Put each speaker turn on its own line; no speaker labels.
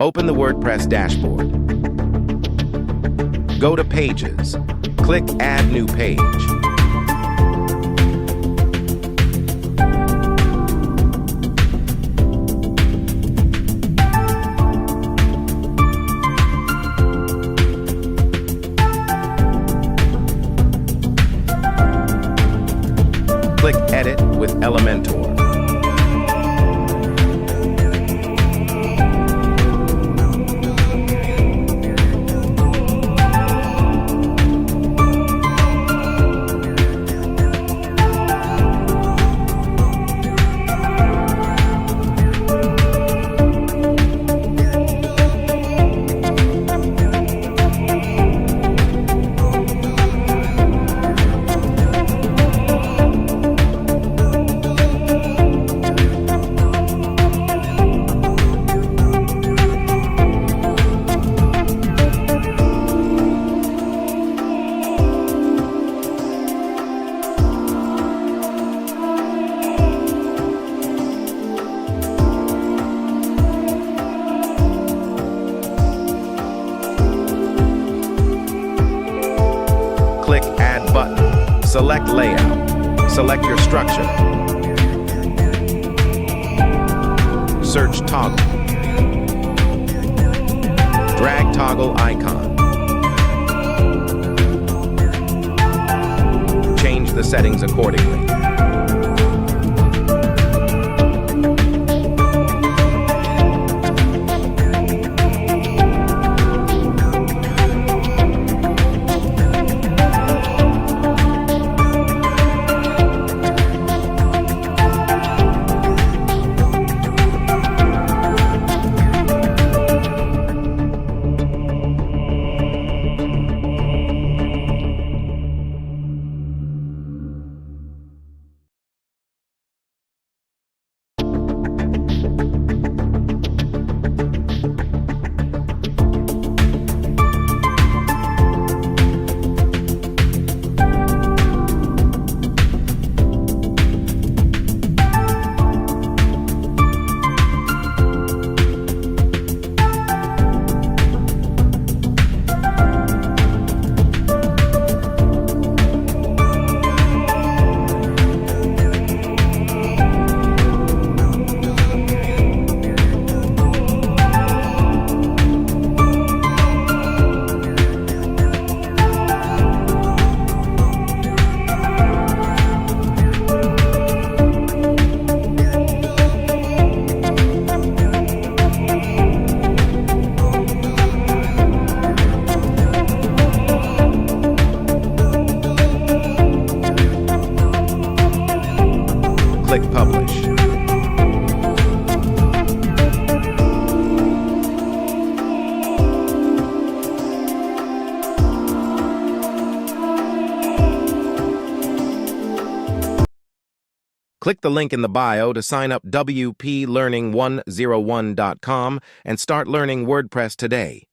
Open the WordPress dashboard. Go to Pages. Click Add New Page. Click Edit with Elementor. Click Add Button. Select Layout. Select your structure. Search Toggle. Drag Toggle icon. Change the settings accordingly. Click Publish. Click the link in the bio to sign up wplearning101.com and start learning WordPress today.